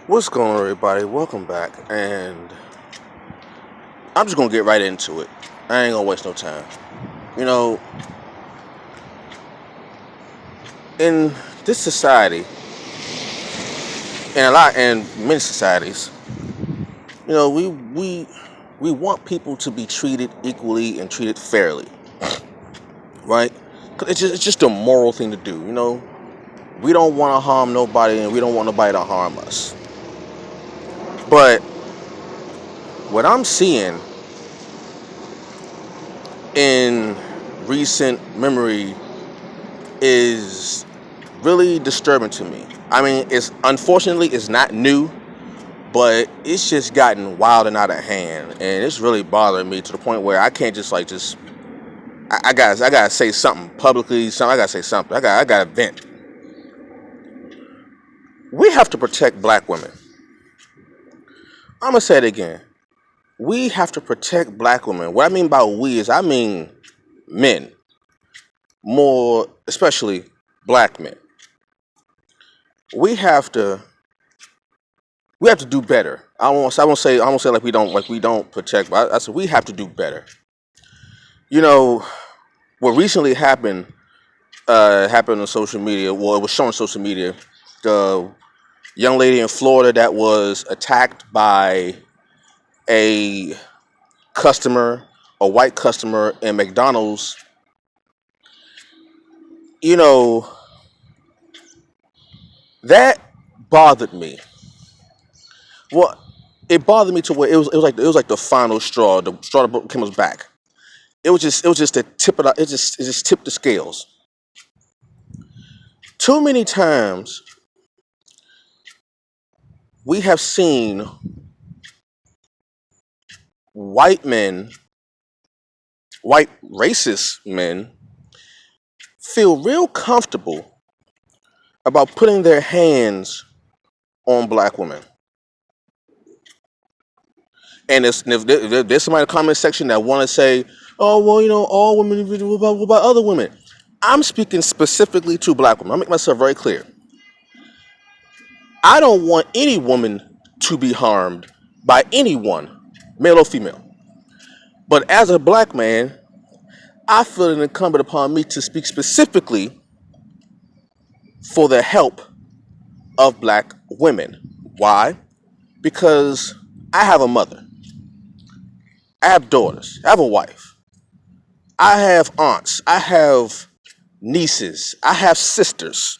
What's going on, everybody? Welcome back, and I'm just gonna get right into it. I ain't gonna waste no time. You know, in this society, and many societies, we want people to be treated equally and treated fairly, right? 'Cause it's just a moral thing to do. We don't want to harm nobody, and we don't want nobody to harm us. But what I'm seeing in recent memory is really disturbing to me. I mean, it's not new, but it's just gotten wild and out of hand, and it's really bothering me to the point where I can't just I gotta say something publicly. I gotta say something. I gotta vent. We have to protect black women. I'm gonna say it again. We have to protect black women. What I mean by we is I mean men, more especially black men. We have to we have to do better. I won't say like we don't protect, but I said we have to do better. You know what recently happened on social media. Well, it was shown on social media. The young lady in Florida that was attacked by a customer, a white customer in McDonald's. You know that bothered me. Well, it bothered me to where it was like the final straw, the straw that broke Kimmel's back. It was just the tip of it just tipped the scales. Too many times we have seen white men, white racist men, feel real comfortable about putting their hands on black women. And if there's somebody in the comment section that want to say, "Oh well, all women, what about other women?" I'm speaking specifically to black women. I make myself very clear. I don't want any woman to be harmed by anyone, male or female. But as a black man, I feel it incumbent upon me to speak specifically for the help of black women. Why? Because I have a mother, I have daughters, I have a wife, I have aunts, I have nieces, I have sisters,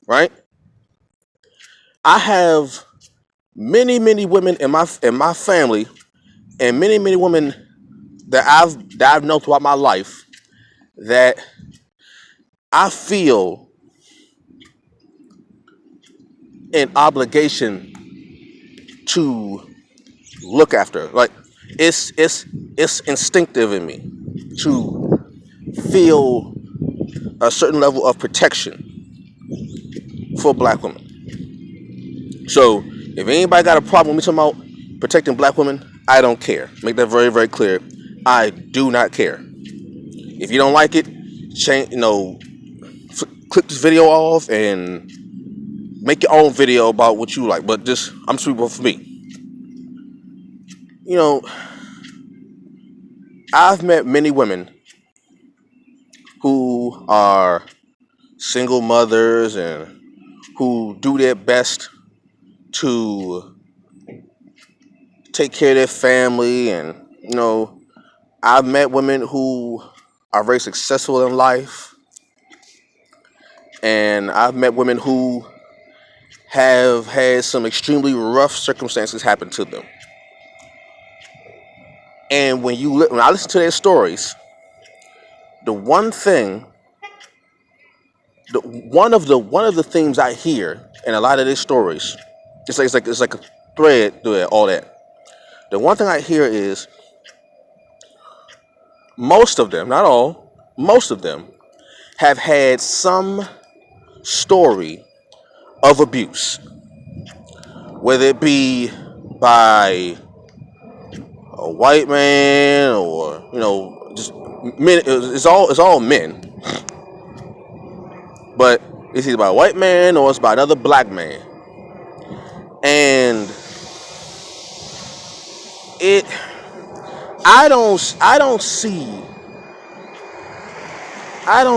right? I have many women in my family, and many women that I've known throughout my life that I feel an obligation to look after. Like it's instinctive in me to feel a certain level of protection for black women. So if anybody got a problem with me talking about protecting black women, I don't care. Make that very, very clear. I do not care. If you don't like it, change. Click this video off and make your own video about what you like. But just I'm speaking for me. You know, I've met many women who are single mothers and who do their best to take care of their family. And I've met women who are very successful in life, and I've met women who have had some extremely rough circumstances happen to them. And when I listen to their stories, the one thing, one of the themes I hear in a lot of their stories, it's like a thread through it, all that. The one thing I hear is most of them, not all, most of them have had some story of abuse, whether it be by a white man or just men. It's all men, but it's either by a white man or it's by another black man. And it I don't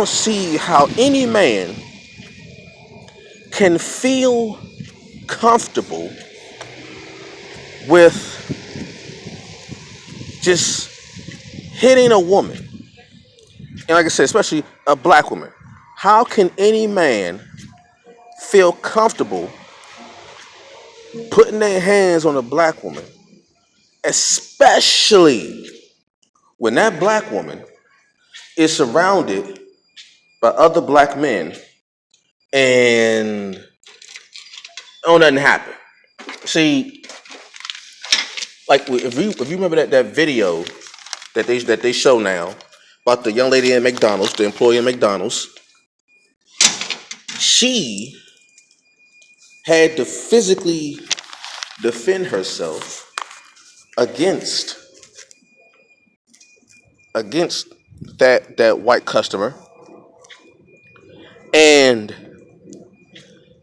see how any man can feel comfortable with just hitting a woman. And like I said, especially a black woman. How can any man feel comfortable putting their hands on a black woman, especially when that black woman is surrounded by other black men and oh nothing happened? See, like if you remember that video that they show now about the young lady in McDonald's, the employee in McDonald's, she had to physically defend herself against against that white customer, and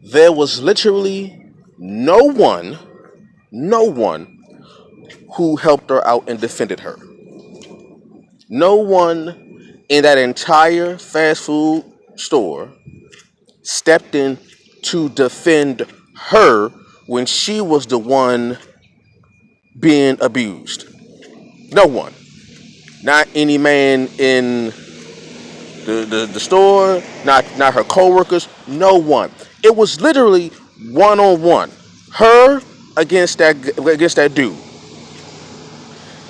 there was literally no one who helped her out and defended her. No one in that entire fast food store stepped in to defend her when she was the one being abused. No one. Not any man in the store, not her coworkers, no one. It was literally one on one. Her against that dude.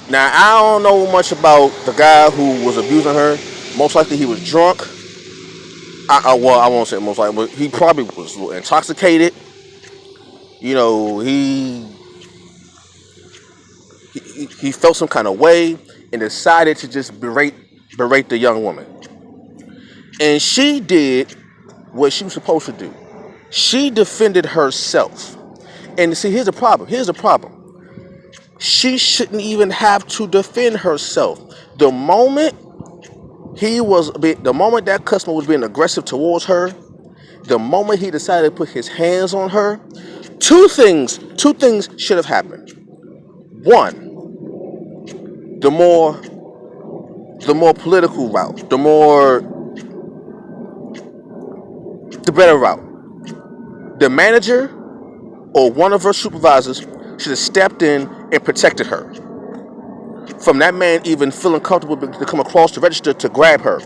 Now I don't know much about the guy who was abusing her. Most likely he was drunk. Well, I won't say most likely, but he probably was a little intoxicated. You know, he felt some kind of way and decided to just berate the young woman. And she did what she was supposed to do. She defended herself. And see, here's the problem. She shouldn't even have to defend herself. The moment that customer was being aggressive towards her, the moment he decided to put his hands on her, two things should have happened. One, the more political route, the better route. The manager or one of her supervisors should have stepped in and protected her from that man even feeling comfortable to come across the register to grab her.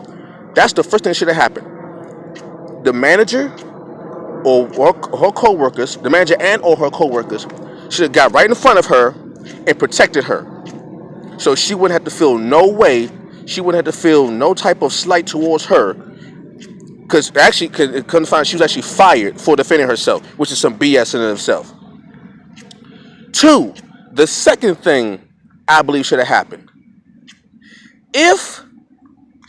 That's the first thing that should have happened. The manager or her co-workers, the manager and or her co-workers should have got right in front of her and protected her. So she wouldn't have to feel no type of slight towards her. Because actually, couldn't find she was actually fired for defending herself, which is some BS in and of itself. Two, the second thing I believe should have happened. If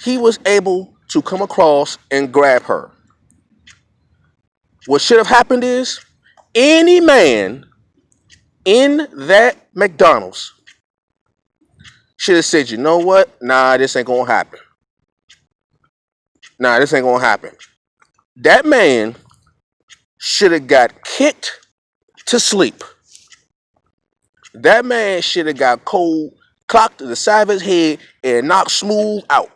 he was able to come across and grab her, what should have happened is any man in that McDonald's should have said, you know what? Nah, this ain't gonna happen. That man should have got kicked to sleep. That man should have got cold, clocked to the side of his head, and knocked smooth out.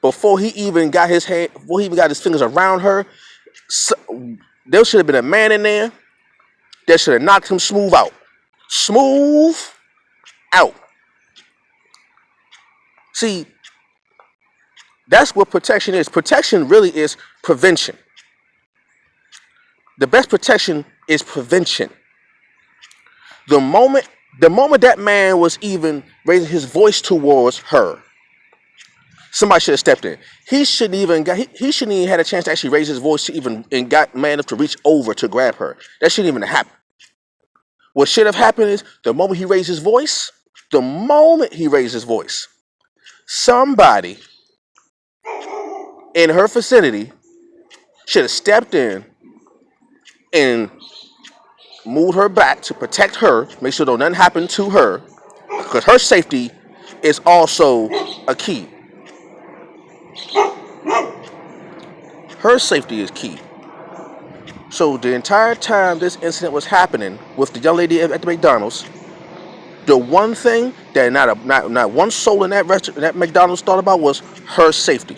Before he even got his fingers around her, there should have been a man in there that should have knocked him smooth out. Smooth out. See, that's what protection is. Protection really is prevention. The best protection is prevention. The moment that man was even raising his voice towards her, somebody should have stepped in. He shouldn't even had a chance to actually raise his voice to even and got man enough to reach over to grab her. That shouldn't even happen. What should have happened is the moment he raised his voice, somebody in her vicinity should have stepped in and moved her back to protect her, make sure nothing happened to her, because her safety is also a key. Her safety is key. So the entire time this incident was happening with the young lady at the McDonald's, the one thing that not one soul in that restaurant, in that McDonald's thought about was her safety.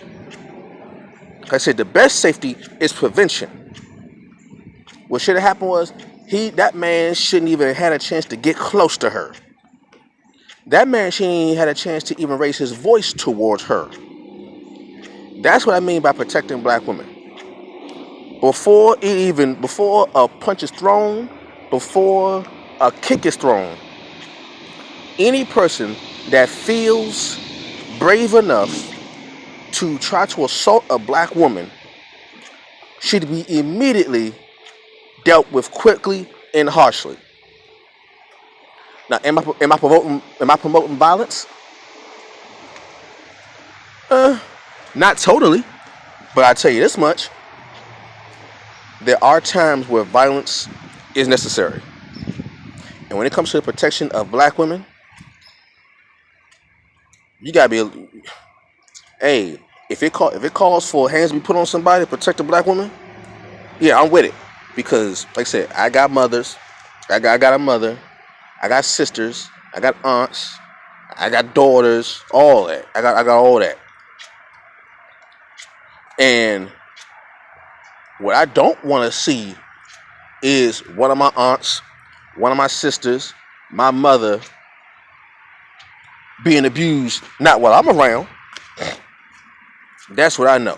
Like I said, the best safety is prevention. What should have happened was that man shouldn't even had a chance to get close to her. That man shouldn't even had a chance to even raise his voice towards her. That's what I mean by protecting black women. Before a punch is thrown, before a kick is thrown, any person that feels brave enough to try to assault a black woman should be immediately dealt with quickly and harshly. Now, am I promoting violence? Not totally, but I tell you this much: there are times where violence is necessary, and when it comes to the protection of black women, you gotta be. Hey, if it calls for hands to be put on somebody to protect a black woman, yeah, I'm with it. Because, like I said, I got mothers, I got a mother, I got sisters, I got aunts, I got daughters, all that. I got all that. And what I don't want to see is one of my aunts, one of my sisters, my mother being abused, not while I'm around. That's what I know.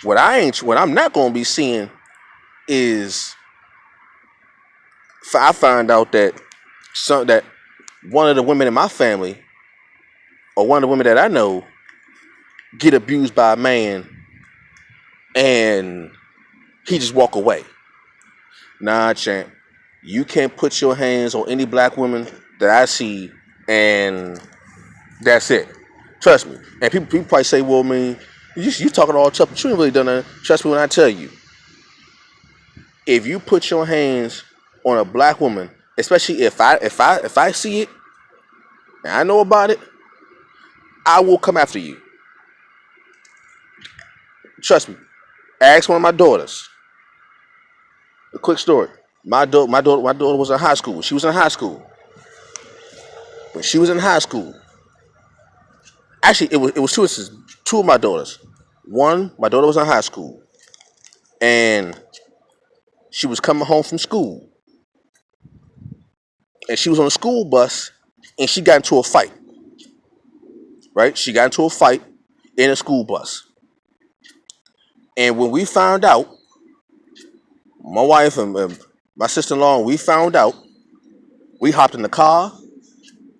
What I'm not gonna be seeing is I find out that one of the women in my family or one of the women that I know get abused by a man and he just walk away. Nah, champ. You can't put your hands on any black woman that I see and that's it. Trust me. And people probably say, well, I mean, you talking all tough, but you ain't really done that. Trust me when I tell you. If you put your hands on a black woman, especially if I see it and I know about it, I will come after you. Trust me. Ask one of my daughters. A quick story. My daughter was in high school. She was in high school. When she was in high school, actually it was two of my daughters. One, my daughter was in high school, and she was coming home from school, and she was on a school bus, and she got into a fight. Right? She got into a fight in a school bus, and when we found out, my wife and my sister-in-law, we found out, we hopped in the car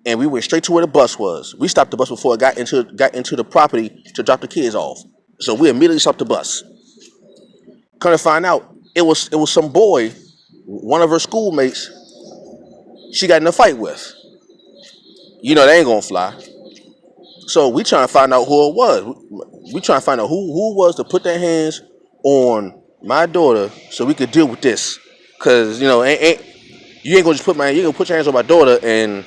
and we went straight to where the bus was. We stopped the bus before it got into the property to drop the kids off. So we immediately stopped the bus. Come to find out, it was some boy, one of her schoolmates, she got in a fight with. You know, they ain't gonna fly. So we trying to find out who it was. We trying to find out who it was to put their hands on my daughter so we could deal with this. Cause you know, you ain't gonna just you ain't gonna put your hands on my daughter and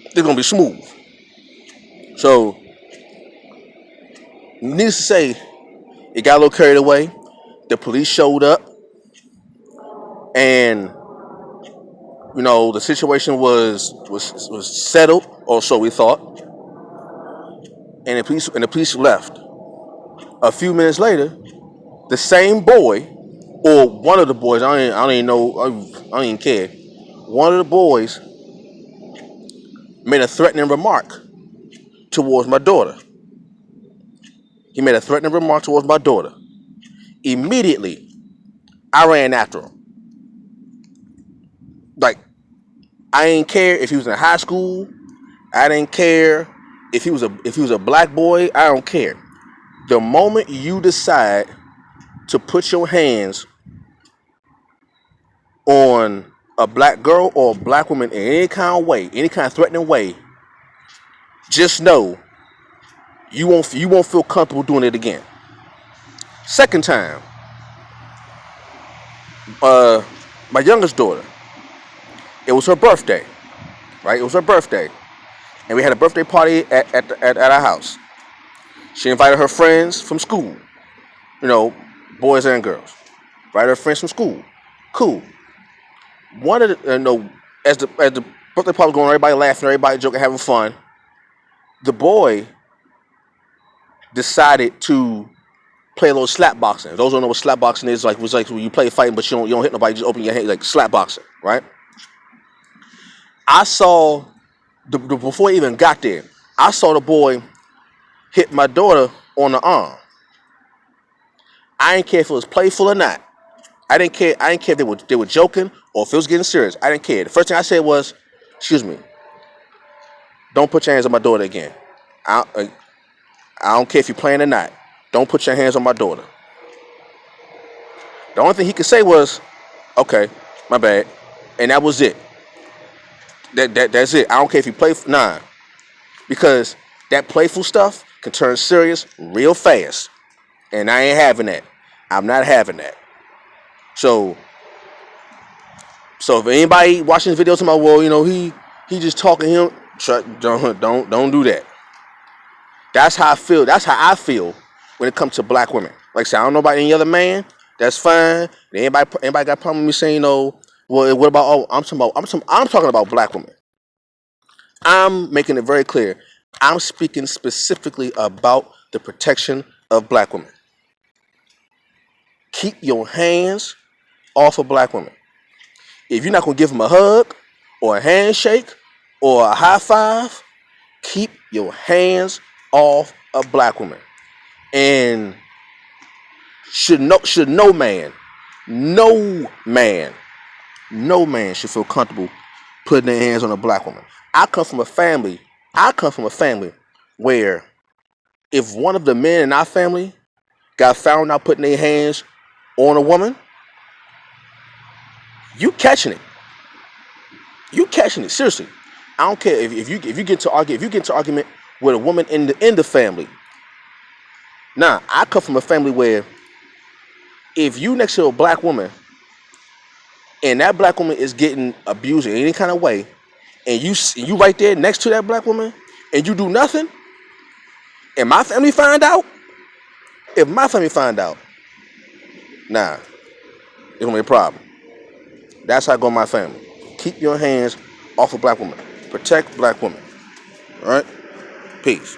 it's gonna be smooth. So needless to say, it got a little carried away. The police showed up, and you know the situation was settled, or so we thought. And the police left. A few minutes later, the same boy, or one of the boys, I don't even know, I don't even care. One of the boys made a threatening remark towards my daughter. He made a threatening remark towards my daughter. Immediately, I ran after him. Like, I ain't care if he was in high school. I didn't care if he was a black boy. I don't care. The moment you decide to put your hands on a black girl or a black woman in any kind of way, any kind of threatening way, just know you won't feel comfortable doing it again. Second time, my youngest daughter, it was her birthday, right? It was her birthday, and we had a birthday party at our house. She invited her friends from school, you know, boys and girls, right? Her friends from school. Cool. One of the as the birthday party was going, everybody laughing, everybody joking, having fun. The boy decided to play a little slap boxing. Those who don't know what slap boxing is, like was like when you play fighting, but you don't hit nobody, you just open your hand, like slap boxing, right? I saw before he even got there, I saw the boy hit my daughter on the arm. I didn't care if it was playful or not. I didn't care. I didn't care if they were joking or if it was getting serious. I didn't care. The first thing I said was, "Excuse me, don't put your hands on my daughter again. I don't care if you're playing or not. Don't put your hands on my daughter." The only thing he could say was, "Okay, my bad," and that was it. That's it. I don't care if you play. Nah, because that playful stuff can turn serious real fast, and I ain't having that. I'm not having that. So if anybody watching this video talking about, well, he just talking him, don't do that. That's how I feel. That's how I feel when it comes to black women. Like I said, I don't know about any other man. That's fine. Anybody got a problem with me saying, well, what about? Oh, I'm talking about black women. I'm making it very clear. I'm speaking specifically about the protection of black women. Keep your hands off of black women. If you're not going to give them a hug or a handshake or a high five, keep your hands off of black women. And should no man should feel comfortable putting their hands on a black woman. I come from a family where if one of the men in our family got found out putting their hands on a woman, you catching it. Seriously. I don't care if you get into argument with a woman in the family. Now, I come from a family where if you next to a black woman and that black woman is getting abused in any kind of way, and you right there next to that black woman and you do nothing, and my family find out, nah, it's gonna be a problem. That's how I go in my family. Keep your hands off of black women. Protect black women. All right? Peace.